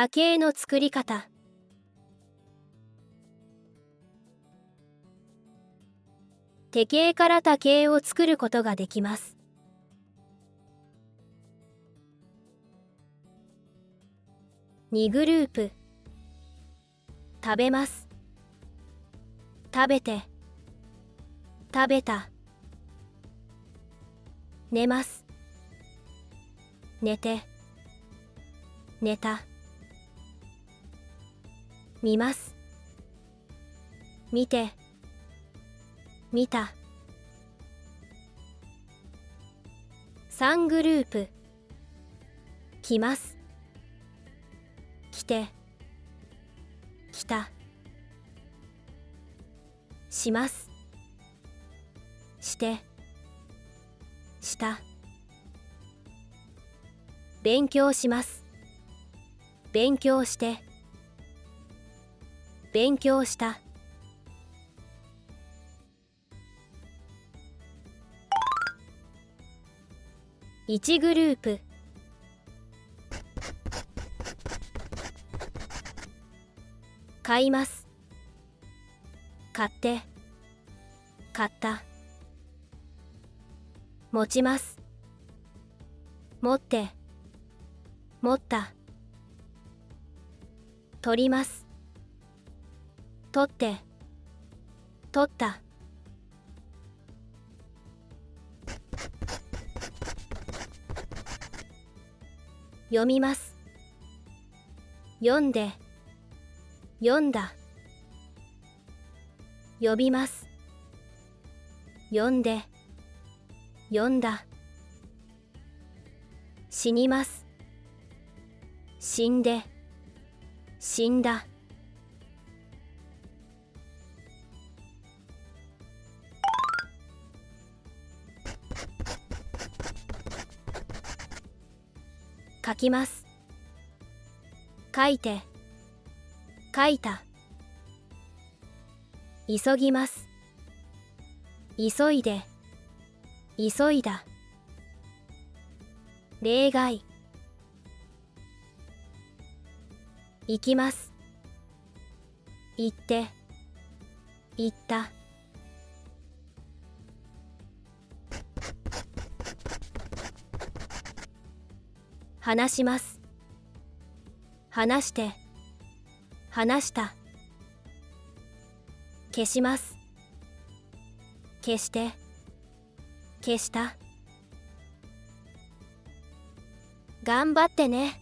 多形の作り方。手形から多形を作ることができます。2グループ。食べます。食べて。食べた。寝ます。寝て。寝た。見ます。見て。見た。3グループ。来ます。来て。来た。します。して。した。勉強します。勉強して。勉強した。1グループ。買います。買って。買った。持ちます。持って。持った。取ります。取って。取った。読みます。読んで。読んだ。呼びます。呼んで。呼んだ。死にます。死んで。死んだ。書きます。書いて。書いた。急ぎます。急いで。急いだ。例外。行きます。行って。行った。話します。話して。話した。消します。消して。消した。頑張ってね。